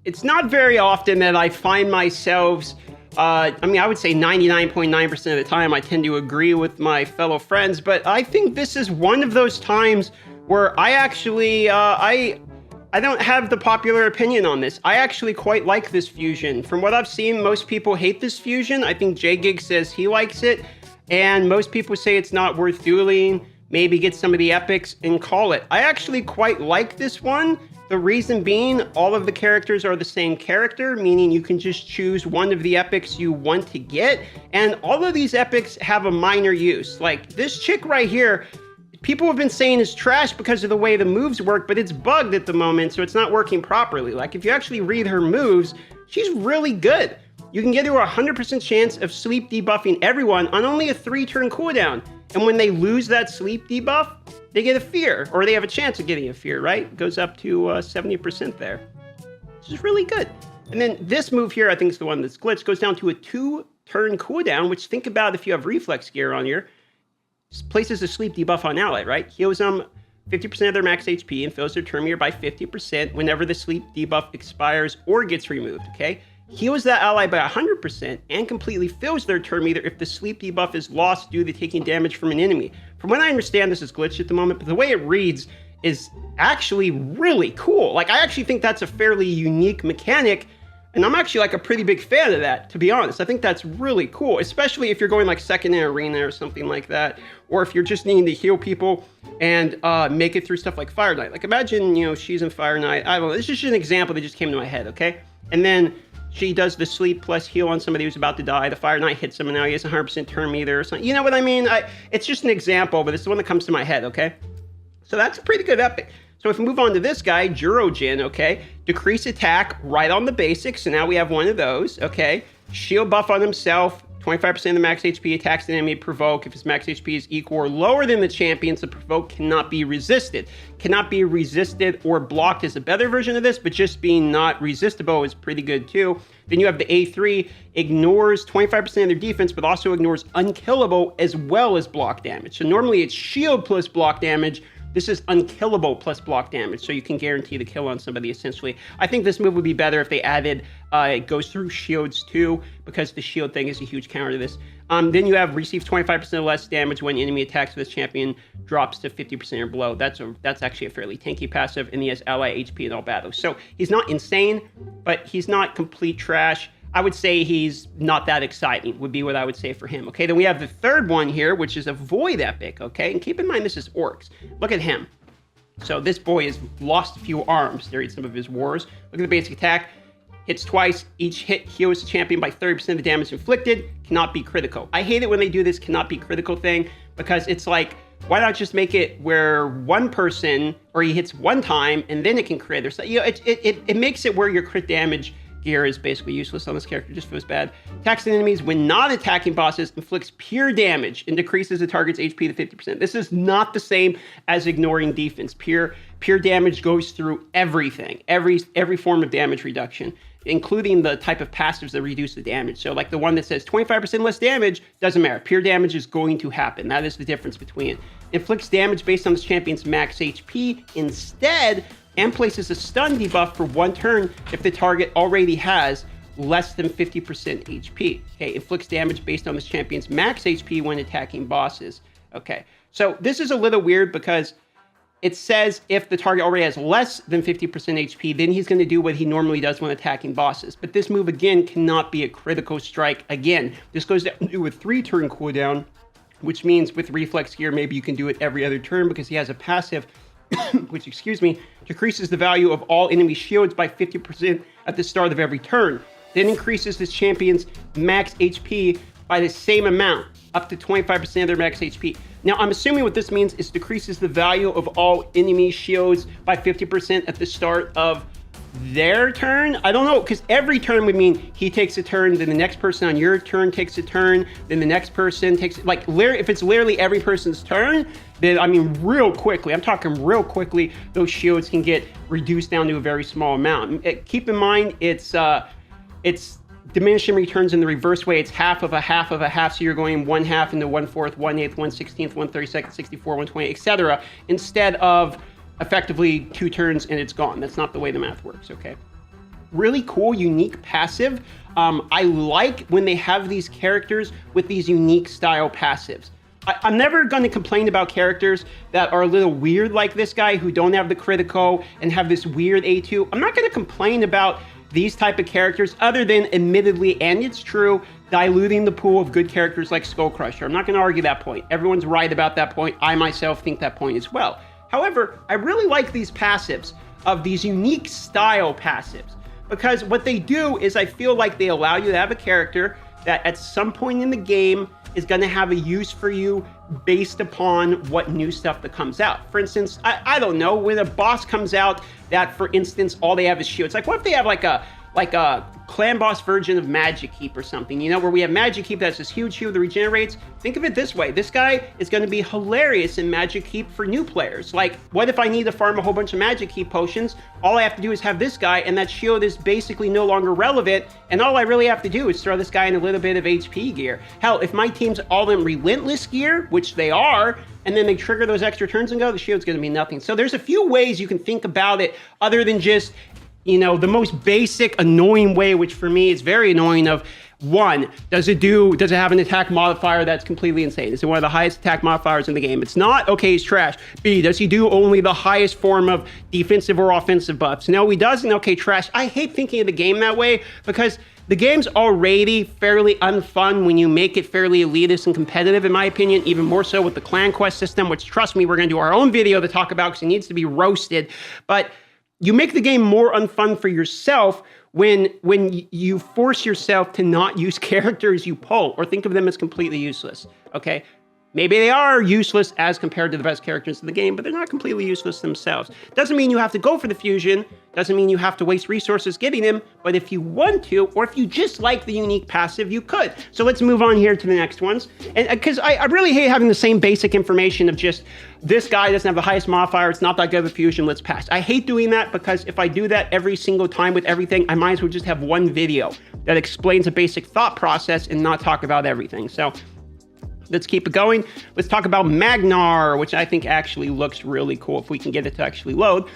it's not very often that I find myself, I would say 99.9% of the time I tend to agree with my fellow friends, but I think this is one of those times where I actually, I don't have the popular opinion on this. I actually quite like this fusion. From what I've seen, most people hate this fusion. I think JGig says he likes it, and most people say it's not worth dueling. Maybe get some of the epics and call it. I actually quite like this one. The reason being, all of the characters are the same character, meaning you can just choose one of the epics you want to get, and all of these epics have a minor use. Like this chick right here, people have been saying is trash because of the way the moves work, but it's bugged at the moment, so it's not working properly. Like if you actually read her moves, she's really good. You can get her a 100% chance of sleep debuffing everyone on only a 3-turn cooldown. And when they lose that sleep debuff, they get a fear, or they have a chance of getting a fear, right? It goes up to 70% there, which is really good. And then this move here, I think is the one that's glitched, goes down to a 2-turn cooldown, which think about if you have reflex gear on here, places a sleep debuff on ally, right? Heals them 50% of their max HP and fills their turn meter by 50% whenever the sleep debuff expires or gets removed, okay? Heals that ally by 100% and completely fills their turn meter if the sleep debuff is lost due to taking damage from an enemy. From what I understand, this is glitched at the moment, but the way it reads is actually really cool. Like, I actually think that's a fairly unique mechanic, and I'm actually like a pretty big fan of that, to be honest. I think that's really cool, especially if you're going like second in arena or something like that, or if you're just needing to heal people and make it through stuff like Fire Knight. Like imagine, you know, she's in Fire Knight. I don't know, this is just an example that just came to my head, okay? And then she does the sleep plus heal on somebody who's about to die. The Fire Knight hits him and now he has 100% turn meter or something. You know what I mean? It's just an example, but it's the one that comes to my head, okay? So that's a pretty good epic. So if we move on to this guy, Jurojin, okay? Decrease attack right on the basics. So now we have one of those, okay? Shield buff on himself, 25% of the max HP, attacks the enemy, provoke. If his max HP is equal or lower than the champion's, the provoke cannot be resisted. Cannot be resisted or blocked is a better version of this, but just being not resistible is pretty good too. Then you have the A3, ignores 25% of their defense, but also ignores unkillable as well as block damage. So normally it's shield plus block damage. This is unkillable plus block damage, so you can guarantee the kill on somebody, essentially. I think this move would be better if they added, it goes through shields too, because the shield thing is a huge counter to this. Then you have receives 25% less damage when enemy attacks with this champion, drops to 50% or below. That's actually a fairly tanky passive, and he has ally HP in all battles. So he's not insane, but he's not complete trash. I would say he's not that exciting, would be what I would say for him. Okay, then we have the third one here, which is a Void Epic, okay? And keep in mind, this is Orcs. Look at him. So this boy has lost a few arms during some of his wars. Look at the basic attack. Hits twice. Each hit heals the champion by 30% of the damage inflicted. Cannot be critical. I hate it when they do this cannot be critical thing, because it's like, why not just make it where one person, or he hits one time, and then it can crit? Or so, you know, it makes it where your crit damage gear is basically useless on this character, just feels bad. Attacks enemies when not attacking bosses, inflicts pure damage, and decreases the target's HP to 50%. This is not the same as ignoring defense. Pure damage goes through everything, every form of damage reduction, including the type of passives that reduce the damage. So like the one that says 25% less damage, doesn't matter. Pure damage is going to happen. That is the difference between it. Inflicts damage based on this champion's max HP instead, and places a stun debuff for 1 turn if the target already has less than 50% HP. Okay, inflicts damage based on this champion's max HP when attacking bosses. Okay, so this is a little weird because it says if the target already has less than 50% HP, then he's going to do what he normally does when attacking bosses. But this move, again, cannot be a critical strike. Again, this goes down to a 3-turn cooldown, which means with reflex gear, maybe you can do it every other turn because he has a passive which, decreases the value of all enemy shields by 50% at the start of every turn. Then increases this champion's max HP by the same amount, up to 25% of their max HP. Now, I'm assuming what this means is decreases the value of all enemy shields by 50% at the start of their turn. I don't know, because every turn would mean he takes a turn, then the next person on your turn takes a turn, then the next person takes, like, if it's literally every person's turn, then, I mean, real quickly, I'm talking real quickly, those shields can get reduced down to a very small amount. Keep in mind, it's diminishing returns in the reverse way. It's half of a half of a half, so you're going 1/2 into 1/4, 1/8, 1/16, 1/32, 64, 1/20, etc., instead of effectively 2 turns and it's gone. That's not the way the math works, okay? really cool, unique passive. I like when they have these characters with these unique style passives. I'm never going to complain about characters that are a little weird like this guy who don't have the critical and have this weird A2. I'm not going to complain about these type of characters other than admittedly, and it's true, diluting the pool of good characters like Skull Crusher. I'm not going to argue that point. Everyone's right about that point. I myself think that point as well. However, I really like these passives of these unique style passives because what they do is I feel like they allow you to have a character that at some point in the game is going to have a use for you based upon what new stuff that comes out. For instance, I don't know, when a boss comes out that, for instance, all they have is shields. Like, what if they have like a clan boss version of Magic Keep or something, you know, where we have Magic Keep that's this huge shield that regenerates? Think of it this way. This guy is going to be hilarious in Magic Keep for new players. Like, what if I need to farm a whole bunch of Magic Keep potions? All I have to do is have this guy, and that shield is basically no longer relevant, and all I really have to do is throw this guy in a little bit of HP gear. Hell, if my team's all in Relentless gear, which they are, and then they trigger those extra turns and go, the shield's going to mean nothing. So there's a few ways you can think about it other than just, you know, the most basic annoying way, which for me is very annoying, of one, does it have an attack modifier that's completely insane? Is it one of the highest attack modifiers in the game? It's not. Okay, he's trash. B, does he do only the highest form of defensive or offensive buffs? No, he doesn't. Okay, trash. I hate thinking of the game that way because the game's already fairly unfun when you make it fairly elitist and competitive, in my opinion, even more so with the clan quest system, which, trust me, we're going to do our own video to talk about because it needs to be roasted. But you make the game more unfun for yourself when you force yourself to not use characters you pull or think of them as completely useless, okay? Maybe they are useless as compared to the best characters in the game, but they're not completely useless themselves. Doesn't mean you have to go for the fusion, doesn't mean you have to waste resources getting them, but if you want to, or if you just like the unique passive, you could. So let's move on here to the next ones. And because I really hate having the same basic information of just, this guy doesn't have the highest modifier, it's not that good of a fusion, let's pass. I hate doing that because if I do that every single time with everything, I might as well just have one video that explains a basic thought process and not talk about everything. So let's keep it going. Let's talk about magnarr, which I think actually looks really cool if we can get it to actually load.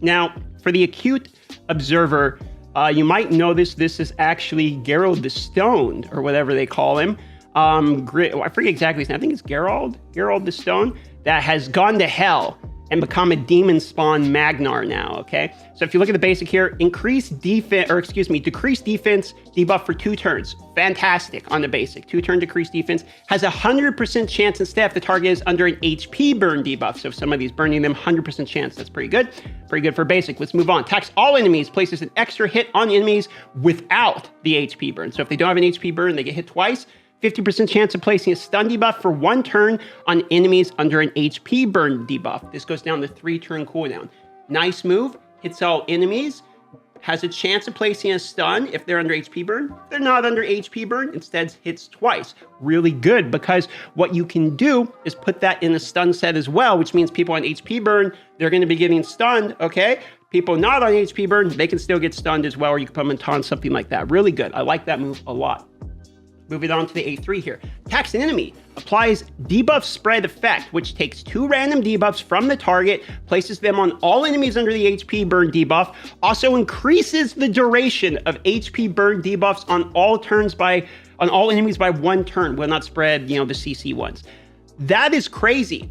Now, for the acute observer, you might notice this is actually Gerald the Stoned, or whatever they call him. I forget exactly his name. I think it's Gerald the Stone, that has gone to hell and become a demon spawn magnarr now, okay? So if you look at the basic here, decrease defense debuff for 2 turns. Fantastic on the basic. 2-turn decrease defense. Has a 100% chance instead if the target is under an HP burn debuff. So if somebody's burning them, 100% chance. That's pretty good. Pretty good for basic. Let's move on. Attacks all enemies. Places an extra hit on enemies without the HP burn. So if they don't have an HP burn, they get hit twice. 50% chance of placing a stun debuff for 1 turn on enemies under an HP burn debuff. This goes down to 3-turn cooldown. Nice move. Hits all enemies. Has a chance of placing a stun if they're under HP burn. If they're not under HP burn, instead hits twice. Really good, because what you can do is put that in a stun set as well, which means people on HP burn, they're going to be getting stunned, okay? People not on HP burn, they can still get stunned as well, or you can put them in taunt, something like that. Really good. I like that move a lot. Moving on to the A3 here. Attacks an enemy. Applies debuff spread effect, which takes 2 random debuffs from the target, places them on all enemies under the HP burn debuff, also increases the duration of HP burn debuffs on all enemies by 1 turn. Will not spread, you know, the CC ones. That is crazy.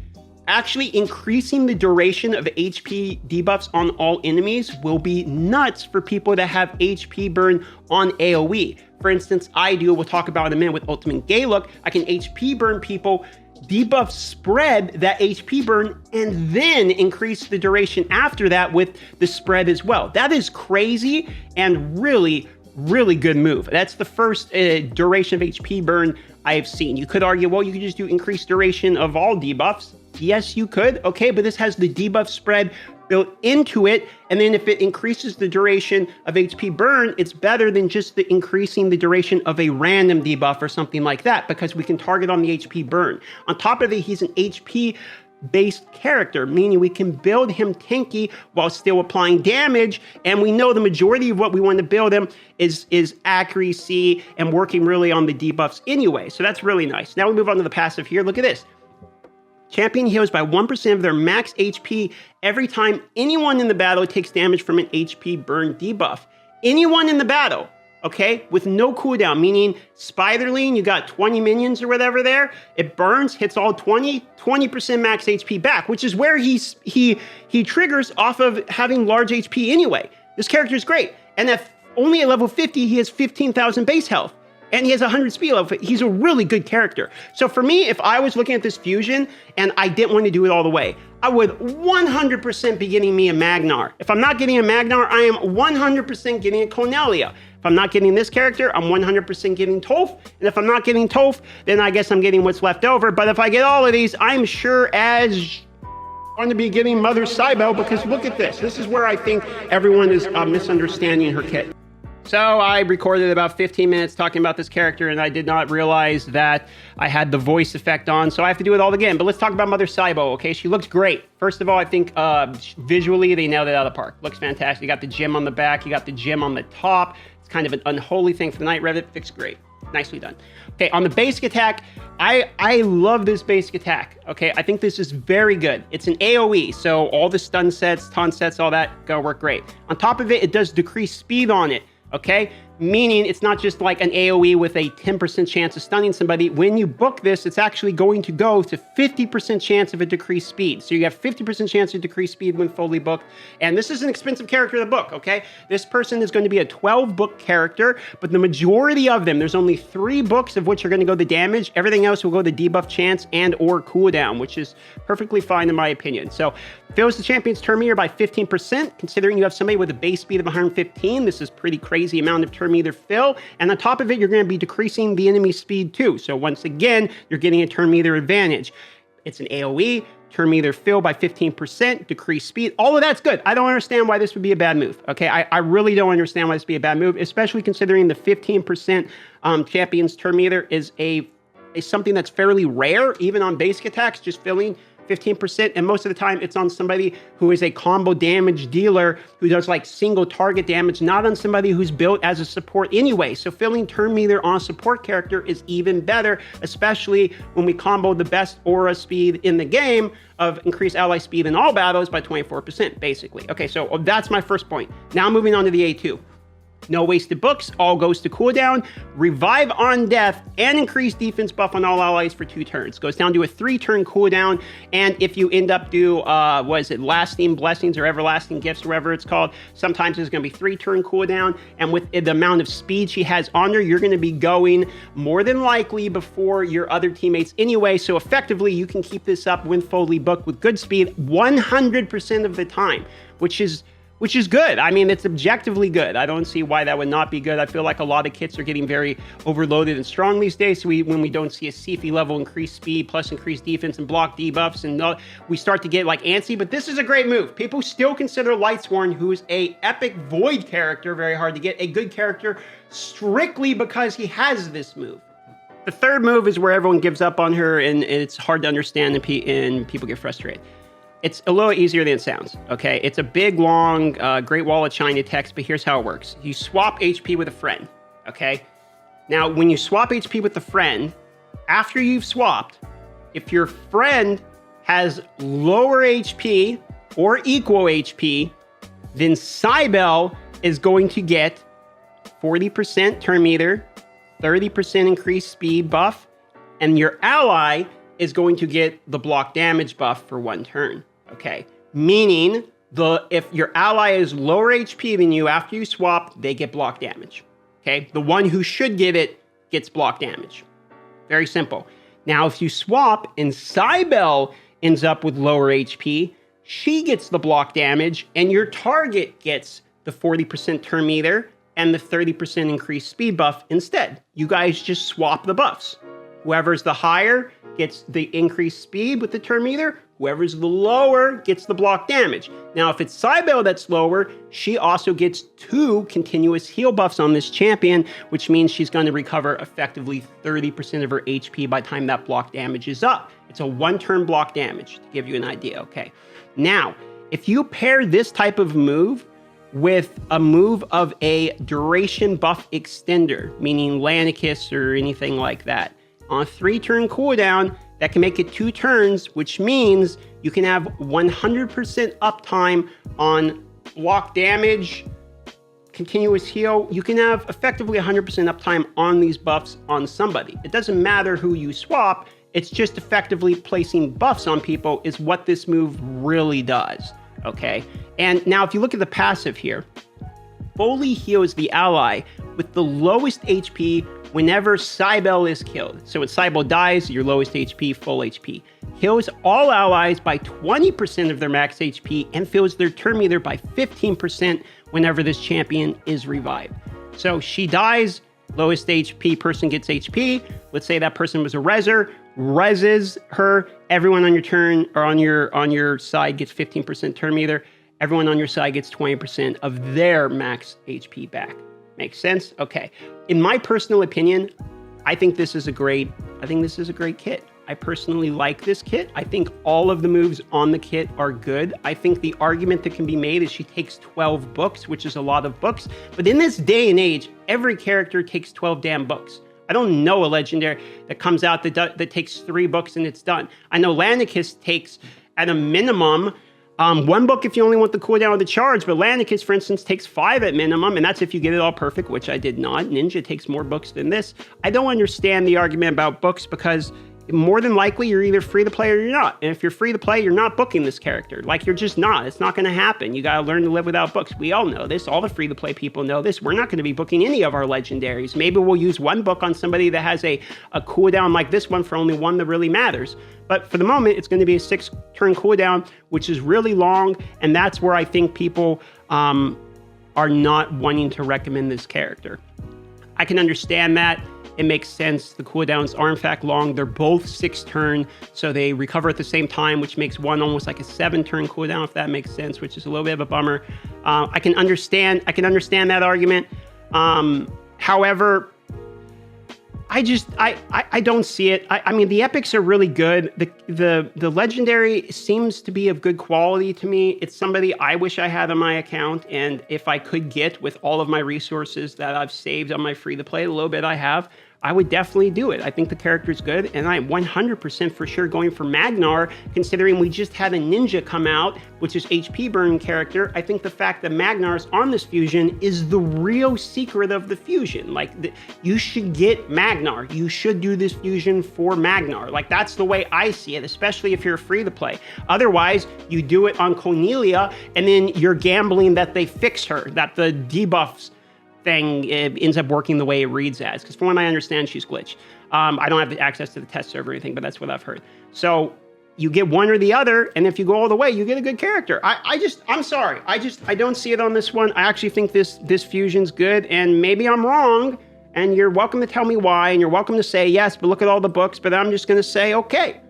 Actually increasing the duration of HP debuffs on all enemies will be nuts for people that have HP burn on AoE. For instance, I do, we'll talk about in a minute with Ultimate Gay Look, I can HP burn people, debuff spread that HP burn, and then increase the duration after that with the spread as well. That is crazy and really, really good move. That's the first duration of HP burn I have seen. You could argue, well, you could just do increased duration of all debuffs. Yes, you could. Okay, but this has the debuff spread built into it, and then if it increases the duration of HP burn, it's better than just increasing the duration of a random debuff or something like that, because we can target on the HP burn. On top of it, he's an HP based character, meaning we can build him tanky while still applying damage, and we know the majority of what we want to build him is accuracy and working really on the debuffs anyway, so that's really nice. Now we move on to the passive here. Look at this. Champion heals by 1% of their max HP every time anyone in the battle takes damage from an HP burn debuff. Anyone in the battle, okay, with no cooldown, meaning Spiderling, you got 20 minions or whatever there, it burns, hits all 20% max HP back, which is where he triggers off of having large HP anyway. This character is great. And only at level 50, he has 15,000 base health. And he has 100 speed level. He's a really good character. So for me, if I was looking at this fusion and I didn't want to do it all the way, I would 100% be getting me a magnarr. If I'm not getting a magnarr, I am 100% getting a conellia. If I'm not getting this character, I'm 100% getting Toph. And if I'm not getting Toph, then I guess I'm getting what's left over. But if I get all of these, I'm sure as going to be getting Mother Cybele, because look at this. This is where I think everyone is misunderstanding her kit. So I recorded about 15 minutes talking about this character, and I did not realize that I had the voice effect on, so I have to do it all again. But let's talk about Mother Cybele, okay? She looks great. First of all, I think visually they nailed it out of the park. Looks fantastic. You got the gem on the back. You got the gem on the top. It's kind of an unholy thing for the Night Rev. Fixed great. Nicely done. Okay, on the basic attack, I love this basic attack, okay? I think this is very good. It's an AoE, so all the stun sets, taunt sets, all that, gonna work great. On top of it, it does decrease speed on it. Okay, meaning it's not just like an AoE with a 10% chance of stunning somebody. When you book this, it's actually going to go to 50% chance of a decreased speed. So you have 50% chance of decreased speed when fully booked. And this is an expensive character to book, okay? This person is going to be a 12 book character, but the majority of them, there's only 3 books of which are going to go to damage. Everything else will go to debuff chance and or cooldown, which is perfectly fine in my opinion. So fills the champion's turn meter by 15%, considering you have somebody with a base speed of 115. This is pretty crazy amount of turn meter fill. And on top of it, you're going to be decreasing the enemy's speed too. So once again, you're getting a turn meter advantage. It's an AoE, turn meter fill by 15%, decrease speed. All of that's good. I don't understand why this would be a bad move. Okay, I really don't understand why this would be a bad move, especially considering the 15% champion's turn meter is something that's fairly rare, even on basic attacks, just filling 15%, and most of the time it's on somebody who is a combo damage dealer who does like single target damage, not on somebody who's built as a support anyway. So filling turn meter on a support character is even better, especially when we combo the best aura speed in the game of increased ally speed in all battles by 24%, basically. Okay, so that's my first point. Now moving on to the A2. No wasted books, all goes to cooldown, revive on death, and increase defense buff on all allies for 2 turns. Goes down to a 3-turn cooldown, and if you end up lasting blessings or everlasting gifts, or whatever it's called, sometimes there's going to be 3-turn cooldown, and with the amount of speed she has on her, you're going to be going more than likely before your other teammates anyway, so effectively you can keep this up when fully booked with good speed 100% of the time, which is good. I mean, it's objectively good. I don't see why that would not be good. I feel like a lot of kits are getting very overloaded and strong these days. So when we don't see a Sifi level increased speed plus increased defense and block debuffs, and we start to get like antsy. But this is a great move. People still consider Lightsworn, who's a epic void character, very hard to get, a good character strictly because he has this move. The third move is where everyone gives up on her, and it's hard to understand, and people get frustrated. It's a little easier than it sounds, okay? It's a big, long, Great Wall of China text, but here's how it works. You swap HP with a friend, okay? Now, when you swap HP with a friend, after you've swapped, if your friend has lower HP or equal HP, then Cybele is going to get 40% turn meter, 30% increased speed buff, and your ally is going to get the block damage buff for 1 turn. Okay, meaning if your ally is lower HP than you after you swap, they get block damage. Okay, the one who should get it gets block damage. Very simple. Now, if you swap and Cybele ends up with lower HP, she gets the block damage, and your target gets the 40% turn meter and the 30% increased speed buff instead. You guys just swap the buffs. Whoever's the higher gets the increased speed with the turn meter. Whoever's the lower gets the block damage. Now, if it's Cybele that's lower, she also gets 2 continuous heal buffs on this champion, which means she's going to recover effectively 30% of her HP by the time that block damage is up. It's a 1-turn block damage, to give you an idea, okay? Now, if you pair this type of move with a move of a duration buff extender, meaning Lanicus or anything like that, on a 3-turn cooldown, that can make it 2 turns, which means you can have 100% uptime on block damage, continuous heal. You can have effectively 100% uptime on these buffs on somebody. It doesn't matter who you swap, it's just effectively placing buffs on people is what this move really does, okay? And now if you look at the passive here, fully heals the ally with the lowest HP whenever Cybele is killed. So when Cybele dies, your lowest HP, full HP. Heals all allies by 20% of their max HP and fills their turn meter by 15% whenever this champion is revived. So she dies, lowest HP person gets HP. Let's say that person was a reser, reses her. Everyone on your turn or on your side gets 15% turn meter. Everyone on your side gets 20% of their max HP back. Makes sense? Okay. In my personal opinion, I think this is a great kit. I personally like this kit. I think all of the moves on the kit are good. I think the argument that can be made is she takes 12 books, which is a lot of books. But in this day and age, every character takes 12 damn books. I don't know a legendary that comes out that takes 3 books and it's done. I know Landicus takes, at a minimum, 1 book if you only want the cooldown of the charge, but Landicus, for instance, takes 5 at minimum, and that's if you get it all perfect, which I did not. Ninja takes more books than this. I don't understand the argument about books because more than likely you're either free to play or you're not. And if you're free to play, you're not booking this character. Like, you're just not. It's not going to happen. You got to learn to live without books. We all know this. All the free to play people know this. We're not going to be booking any of our legendaries. Maybe we'll use 1 book on somebody that has a cooldown like this one for only 1 that really matters. But for the moment, it's going to be a 6-turn cooldown, which is really long. And that's where I think people are not wanting to recommend this character. I can understand that. It makes sense. The cooldowns are in fact long. They're both 6-turn, so they recover at the same time, which makes one almost like a 7-turn cooldown, if that makes sense, which is a little bit of a bummer. I can understand that argument. However, I don't see it. I mean, the epics are really good. The legendary seems to be of good quality to me. It's somebody I wish I had on my account, and if I could get with all of my resources that I've saved on my free to play, a little bit I have, I would definitely do it. I think the character's good, and I'm 100% for sure going for magnarr, considering we just had a ninja come out, which is HP burn character. I think the fact that magnarr's on this fusion is the real secret of the fusion. Like, you should get magnarr. You should do this fusion for magnarr. Like, that's the way I see it, especially if you're free to play. Otherwise, you do it on Conellia, and then you're gambling that they fix her, that the debuffs thing ends up working the way it reads as, because from what I understand, she's glitched. I don't have access to the test server or anything, but that's what I've heard. So you get one or the other, and if you go all the way, you get a good character. I'm sorry. I don't see it on this one. I actually think this fusion's good, and maybe I'm wrong, and you're welcome to tell me why, and you're welcome to say, yes, but look at all the books, but I'm just going to say, okay.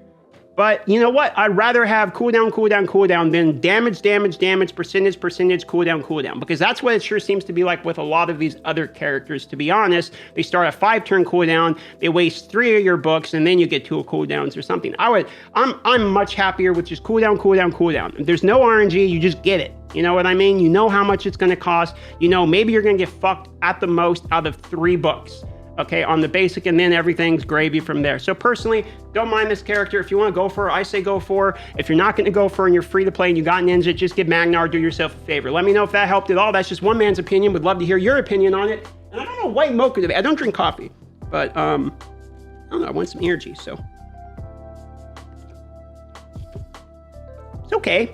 But you know what? I'd rather have cooldown, cooldown, cooldown than damage, damage, damage, percentage, cooldown, cooldown. Because that's what it sure seems to be like with a lot of these other characters, to be honest. They start a 5-turn cooldown, they waste 3 of your books, and then you get 2 cooldowns or something. I'm much happier with just cooldown, cooldown, cooldown. If there's no RNG, you just get it. You know what I mean? You know how much it's going to cost. You know, maybe you're going to get fucked at the most out of 3 books. Okay, on the basic, and then everything's gravy from there. So personally, don't mind this character. If you want to go for her, I say go for her. If you're not going to go for her and you're free to play and you got Ninja, just get magnarr, do yourself a favor. Let me know if that helped at all. That's just one man's opinion. Would love to hear your opinion on it. And I don't know, white mocha today. I don't drink coffee, but I don't know, I want some energy, so. It's okay.